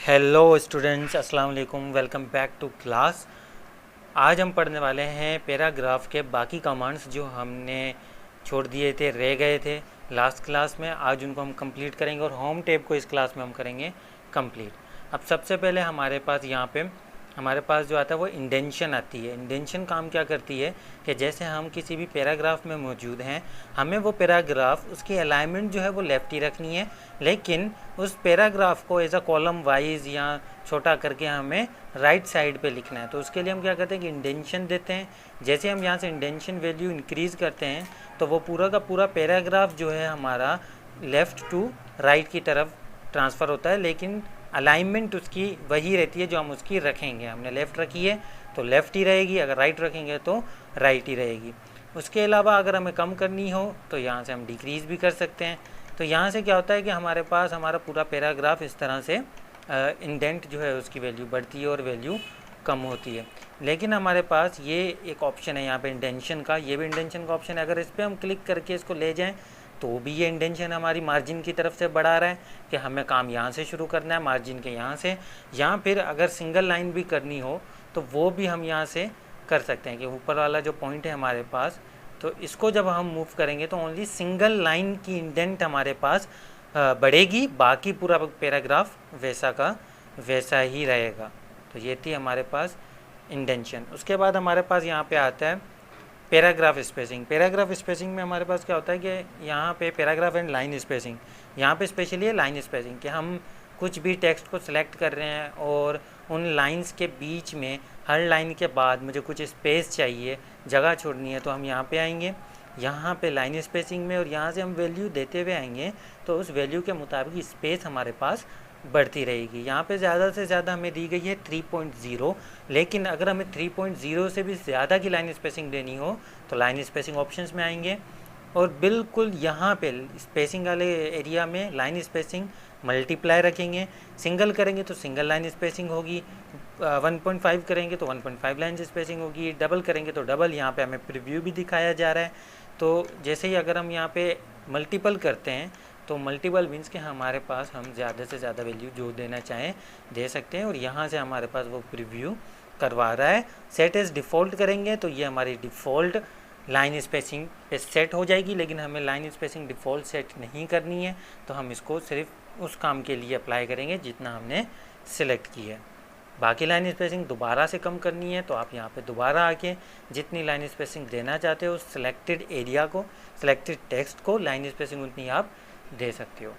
Hello students, अस्सलाम वालेकुम। Welcome back to class. आज हम पढ़ने वाले हैं पैराग्राफ के बाकी कमांड्स जो हमने छोड़ दिए थे, रह गए थे लास्ट क्लास में। आज उनको हम कंप्लीट करेंगे और होम टेप को इस क्लास में हम करेंगे कंप्लीट। अब सबसे पहले हमारे पास यहाँ पे हमारे पास जो आता है वो इंडेंशन आती है। इंडेंशन काम क्या करती है कि जैसे हम किसी भी पैराग्राफ में मौजूद हैं, हमें वो पैराग्राफ उसकी अलाइनमेंट जो है वो लेफ्ट ही रखनी है, लेकिन उस पैराग्राफ को एज अ कॉलम वाइज या छोटा करके हमें राइट साइड पे लिखना है। तो उसके लिए हम क्या करते हैं कि इंडेंशन देते हैं। जैसे हम यहाँ से इंडेंशन वैल्यू इंक्रीज़ करते हैं तो वो पूरा का पूरा पैराग्राफ जो है हमारा लेफ़्ट टू राइट की तरफ ट्रांसफ़र होता है, लेकिन अलाइनमेंट उसकी वही रहती है जो हम उसकी रखेंगे। हमने लेफ़्ट रखी है तो लेफ़्ट ही रहेगी, अगर राइट रखेंगे तो राइट ही रहेगी। उसके अलावा अगर हमें कम करनी हो तो यहाँ से हम डिक्रीज़ भी कर सकते हैं। तो यहाँ से क्या होता है कि हमारे पास हमारा पूरा पैराग्राफ इस तरह से इंडेंट जो है उसकी वैल्यू बढ़ती है और वैल्यू कम होती है। लेकिन हमारे पास ये एक ऑप्शन है यहाँ पे इंडेंशन का, ये भी इंडेंशन का ऑप्शन है। अगर इस पर हम क्लिक करके इसको ले जाएं तो भी ये इंडेंशन हमारी मार्जिन की तरफ से बढ़ा रहा है कि हमें काम यहाँ से शुरू करना है, मार्जिन के यहाँ से। या फिर अगर सिंगल लाइन भी करनी हो तो वो भी हम यहाँ से कर सकते हैं कि ऊपर वाला जो पॉइंट है हमारे पास, तो इसको जब हम मूव करेंगे तो ओनली सिंगल लाइन की इंडेंट हमारे पास बढ़ेगी, बाकी पूरा पैराग्राफ वैसा का वैसा ही रहेगा। तो ये थी हमारे पास इंडेंशन। उसके बाद हमारे पास यहाँ पे आता है पैराग्राफ स्पेसिंग। पैराग्राफ स्पेसिंग में हमारे पास क्या होता है कि यहाँ पे पैराग्राफ एंड लाइन स्पेसिंग, यहाँ पे स्पेशली है लाइन स्पेसिंग कि हम कुछ भी टेक्स्ट को सिलेक्ट कर रहे हैं और उन लाइंस के बीच में हर लाइन के बाद मुझे कुछ स्पेस चाहिए, जगह छोड़नी है, तो हम यहाँ पे आएंगे, यहाँ पे लाइन स्पेसिंग में, और यहाँ से हम वैल्यू देते हुए आएंगे तो उस वैल्यू के मुताबिक स्पेस हमारे पास बढ़ती रहेगी। यहाँ पे ज़्यादा से ज़्यादा हमें दी गई है 3.0, लेकिन अगर हमें 3.0 से भी ज़्यादा की लाइन स्पेसिंग देनी हो तो लाइन स्पेसिंग ऑप्शंस में आएंगे और बिल्कुल यहाँ पे स्पेसिंग वाले एरिया में लाइन स्पेसिंग मल्टीप्लाई रखेंगे। सिंगल करेंगे तो सिंगल लाइन स्पेसिंग होगी, 1.5 करेंगे तो 1.5 लाइन स्पेसिंग होगी, डबल करेंगे तो डबल। यहाँ पे हमें प्रीव्यू भी दिखाया जा रहा है। तो जैसे ही अगर हम यहाँ पे मल्टीपल करते हैं तो मल्टीपल मीन्स कि हमारे पास हम ज़्यादा से ज़्यादा वैल्यू जो देना चाहें दे सकते हैं, और यहाँ से हमारे पास वो प्रीव्यू करवा रहा है। सेट एज डिफ़ॉल्ट करेंगे तो ये हमारी डिफ़ॉल्ट लाइन स्पेसिंग पे सेट हो जाएगी, लेकिन हमें लाइन स्पेसिंग डिफ़ॉल्ट सेट नहीं करनी है, तो हम इसको सिर्फ उस काम के लिए अप्लाई करेंगे जितना हमने सिलेक्ट की है। बाकी लाइन स्पेसिंग दोबारा से कम करनी है तो आप यहाँ पे दोबारा आके जितनी लाइन स्पेसिंग देना चाहते हो उस सिलेक्टेड एरिया को, सिलेक्टेड टेक्स्ट को लाइन स्पेसिंग उतनी आप दे सकते हो।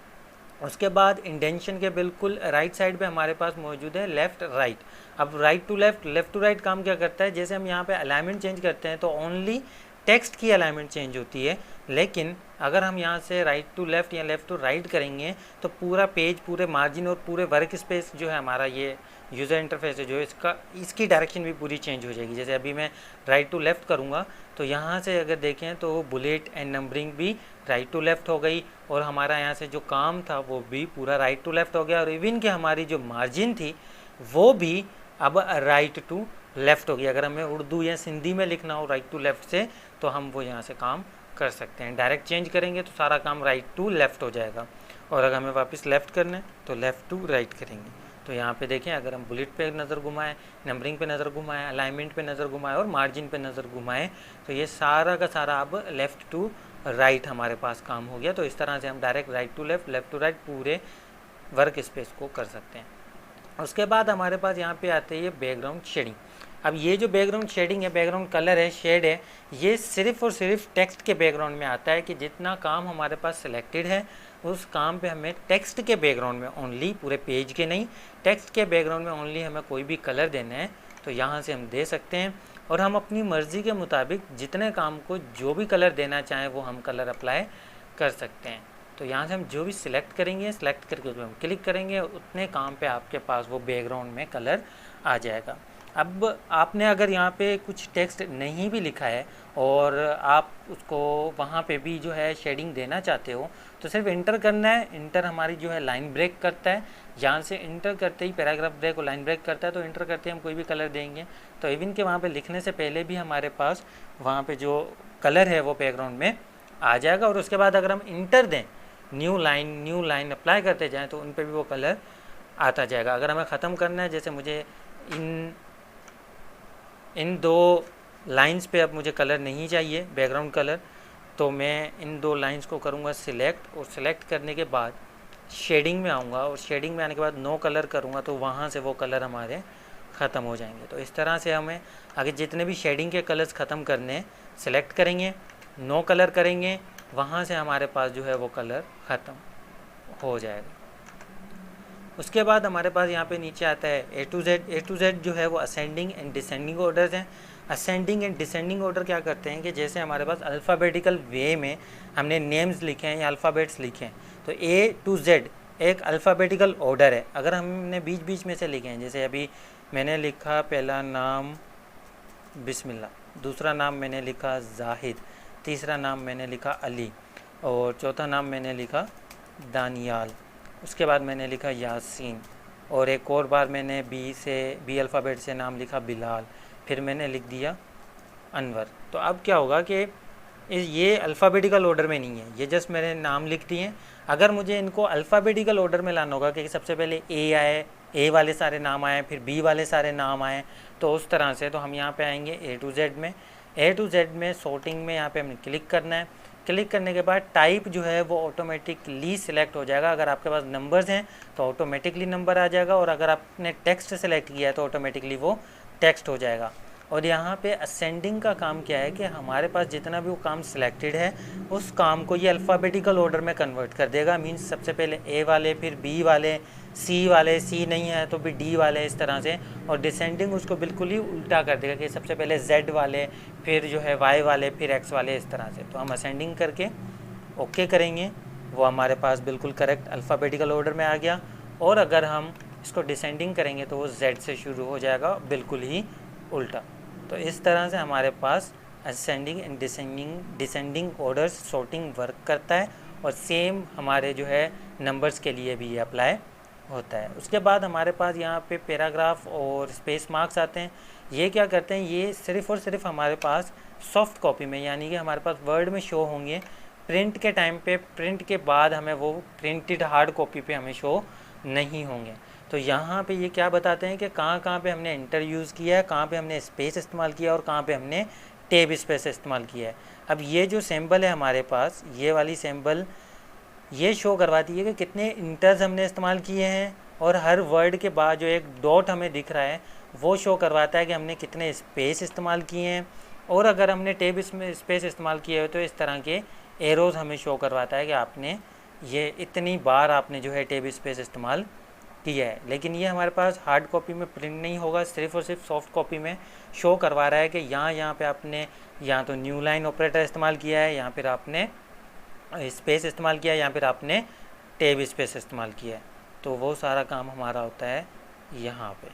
उसके बाद इंडेंशन के बिल्कुल राइट साइड पे हमारे पास मौजूद है लेफ़्ट राइट। अब right to left, left to right काम क्या करता है, जैसे हम यहाँ पे अलाइनमेंट चेंज करते हैं तो ओनली टेक्स्ट की अलाइनमेंट चेंज होती है, लेकिन अगर हम यहाँ से राइट टू लेफ़्ट या लेफ़्ट टू राइट करेंगे तो पूरा पेज, पूरे मार्जिन और पूरे वर्क स्पेस जो है हमारा, ये यूज़र इंटरफेस है जो इसकी डायरेक्शन भी पूरी चेंज हो जाएगी। जैसे अभी मैं राइट टू लेफ़्ट करूँगा तो यहाँ से अगर देखें तो बुलेट एंड नंबरिंग भी राइट टू लेफ़्ट हो गई, और हमारा यहाँ से जो काम था वो भी पूरा राइट टू लेफ़्ट हो गया, और इवन कि हमारी जो मार्जिन थी वो भी अब राइट टू लेफ़्ट हो गई। अगर हमें उर्दू या सिंधी में लिखना हो राइट टू लेफ़्ट से तो हम वो यहाँ से काम कर सकते हैं। डायरेक्ट चेंज करेंगे तो सारा काम राइट टू लेफ़्ट हो जाएगा, और अगर हमें वापस लेफ़्ट करना है तो लेफ़्ट टू राइट करेंगे। तो यहाँ पे देखें, अगर हम बुलेट पे नज़र घुमाएं, नंबरिंग पे नज़र घुमाएं, अलाइनमेंट पे नज़र घुमाएं और मार्जिन पे नज़र घुमाएं तो ये सारा का सारा अब लेफ़्ट टू राइट हमारे पास काम हो गया। तो इस तरह से हम direct right to left, left to right पूरे वर्क स्पेस को कर सकते हैं। उसके बाद हमारे पास यहाँ पे आते हैं बैकग्राउंड शेडिंग। अब ये जो बैकग्राउंड शेडिंग है, बैकग्राउंड कलर है, शेड है, ये सिर्फ और सिर्फ टेक्स्ट के बैकग्राउंड में आता है कि जितना काम हमारे पास सिलेक्टेड है उस काम पे हमें टेक्स्ट के बैकग्राउंड में ओनली, पूरे पेज के नहीं, टेक्स्ट के बैकग्राउंड में ओनली हमें कोई भी कलर देना है तो यहाँ से हम दे सकते हैं, और हम अपनी मर्ज़ी के मुताबिक जितने काम को जो भी कलर देना चाहें वो हम कलर अप्लाई कर सकते हैं। तो यहाँ से हम जो भी सिलेक्ट करेंगे, सिलेक्ट करके उसमें हम क्लिक करेंगे, उतने काम पे आपके पास वो बैकग्राउंड में कलर आ जाएगा। अब आपने अगर यहाँ पे कुछ टेक्स्ट नहीं भी लिखा है और आप उसको वहाँ पे भी जो है शेडिंग देना चाहते हो तो सिर्फ इंटर करना है। इंटर हमारी जो है लाइन ब्रेक करता है, यहाँ से इंटर करते ही पैराग्राफ ब्रेक और लाइन ब्रेक करता है, तो इंटर करते ही हम कोई भी कलर देंगे तो इवन के वहाँ पे लिखने से पहले भी हमारे पास वहाँ पे जो कलर है वो बैकग्राउंड में आ जाएगा। और उसके बाद अगर हम इंटर दें, न्यू लाइन अप्लाई करते जाएँ तो उन पर भी वो कलर आता जाएगा। अगर हमें ख़त्म करना है, जैसे मुझे इन दो लाइंस पे अब मुझे कलर नहीं चाहिए बैकग्राउंड कलर, तो मैं इन दो लाइंस को करूँगा सिलेक्ट, और सिलेक्ट करने के बाद शेडिंग में आऊँगा, और शेडिंग में आने के बाद नो कलर करूँगा, तो वहाँ से वो कलर हमारे ख़त्म हो जाएंगे। तो इस तरह से हमें आगे जितने भी शेडिंग के कलर्स ख़त्म करने, सेलेक्ट करेंगे, नो कलर करेंगे, वहाँ से हमारे पास जो है वो कलर ख़त्म हो जाएगा। उसके बाद हमारे पास यहाँ पे नीचे आता है ए टू जेड जो है वो असेंडिंग एंड डिसेंडिंग ऑर्डर्स हैं। असेंडिंग एंड डिसेंडिंग ऑर्डर क्या करते हैं कि जैसे हमारे पास अल्फ़ाबेटिकल वे में हमने नेम्स लिखे हैं या अल्फ़ाबेट्स लिखे हैं, तो ए टू जेड एक अल्फ़ाबेटिकल ऑर्डर है। अगर हमने बीच बीच में से लिखे हैं, जैसे अभी मैंने लिखा पहला नाम बिस्मिल्लाह, दूसरा नाम मैंने लिखा जाहिद, तीसरा नाम मैंने लिखा अली, और चौथा नाम मैंने लिखा दानियाल, उसके बाद मैंने लिखा यासीन, और एक और बार मैंने बी अल्फ़ाबेट से नाम लिखा बिलाल, फिर मैंने लिख दिया अनवर। तो अब क्या होगा कि ये अल्फ़ाबेटिकल ऑर्डर में नहीं है, ये जस्ट मैंने नाम लिख दिए। अगर मुझे इनको अल्फ़ाबेटिकल ऑर्डर में लाना होगा कि सबसे पहले ए आए, ए वाले सारे नाम आए, फिर बी वाले सारे नाम आए, तो उस तरह से तो हम यहाँ पे आएंगे ए टू जेड में। ए टू जेड में सॉर्टिंग में यहाँ पे हमें क्लिक करना है। क्लिक करने के बाद टाइप जो है वो ऑटोमेटिकली सिलेक्ट हो जाएगा। अगर आपके पास नंबर्स हैं तो ऑटोमेटिकली नंबर आ जाएगा, और अगर आपने टेक्स्ट सेलेक्ट किया है तो ऑटोमेटिकली वो टेक्स्ट हो जाएगा। और यहाँ पे असेंडिंग का काम क्या है कि हमारे पास जितना भी वो काम सिलेक्टेड है उस काम को ये अल्फ़ाबेटिकल ऑर्डर में कन्वर्ट कर देगा। मीन्स सबसे पहले ए वाले, फिर बी वाले, सी वाले, सी नहीं है तो फिर डी वाले, इस तरह से। और डिसेंडिंग उसको बिल्कुल ही उल्टा कर देगा कि सबसे पहले जेड वाले, फिर जो है वाई वाले, फिर एक्स वाले, इस तरह से। तो हम असेंडिंग करके ओके करेंगे, वो हमारे पास बिल्कुल करेक्ट अल्फ़ाबेटिकल ऑर्डर में आ गया। और अगर हम इसको डिसेंडिंग करेंगे तो वो जेड से शुरू हो जाएगा, बिल्कुल ही उल्टा। तो इस तरह से हमारे पास ascending and descending order sorting work करता है, और सेम हमारे जो है नंबर्स के लिए भी ये अप्लाई होता है। उसके बाद हमारे पास यहाँ पे पैराग्राफ और स्पेस मार्क्स आते हैं। ये क्या करते हैं, ये सिर्फ़ और सिर्फ हमारे पास सॉफ्ट कॉपी में, यानी कि हमारे पास वर्ड में शो होंगे, प्रिंट के टाइम पे, प्रिंट के बाद हमें वो प्रिंटेड हार्ड कॉपी पे हमें शो नहीं होंगे। तो यहाँ पे ये क्या बताते हैं कि कहाँ कहाँ पे हमने इंटर यूज़ किया है, कहाँ पे हमने स्पेस इस्तेमाल किया है, और कहाँ पे हमने टेब स्पेस इस्तेमाल किया है। अब ये जो सिंबल है हमारे पास, ये वाली सिंबल ये शो करवाती है कि कितने इंटर्स हमने इस्तेमाल किए हैं, और हर वर्ड के बाद जो एक डॉट हमें दिख रहा है वो शो करवाता है कि हमने कितने स्पेस इस्तेमाल किए हैं। और अगर हमने टेब स्पेस इस्तेमाल किए हो तो इस तरह के एरोज़ हमें शो करवाता है कि आपने ये इतनी बार आपने जो है टेब स्पेस इस्तेमाल किया है। लेकिन ये हमारे पास हार्ड कॉपी में प्रिंट नहीं होगा, सिर्फ़ और सिर्फ सॉफ्ट कॉपी में शो करवा रहा है कि यहाँ पे आपने या तो न्यू लाइन ऑपरेटर इस्तेमाल किया है, या फिर आपने स्पेस इस्तेमाल किया है, या फिर आपने टेब स्पेस इस्तेमाल किया है। तो वो सारा काम हमारा होता है यहाँ पे।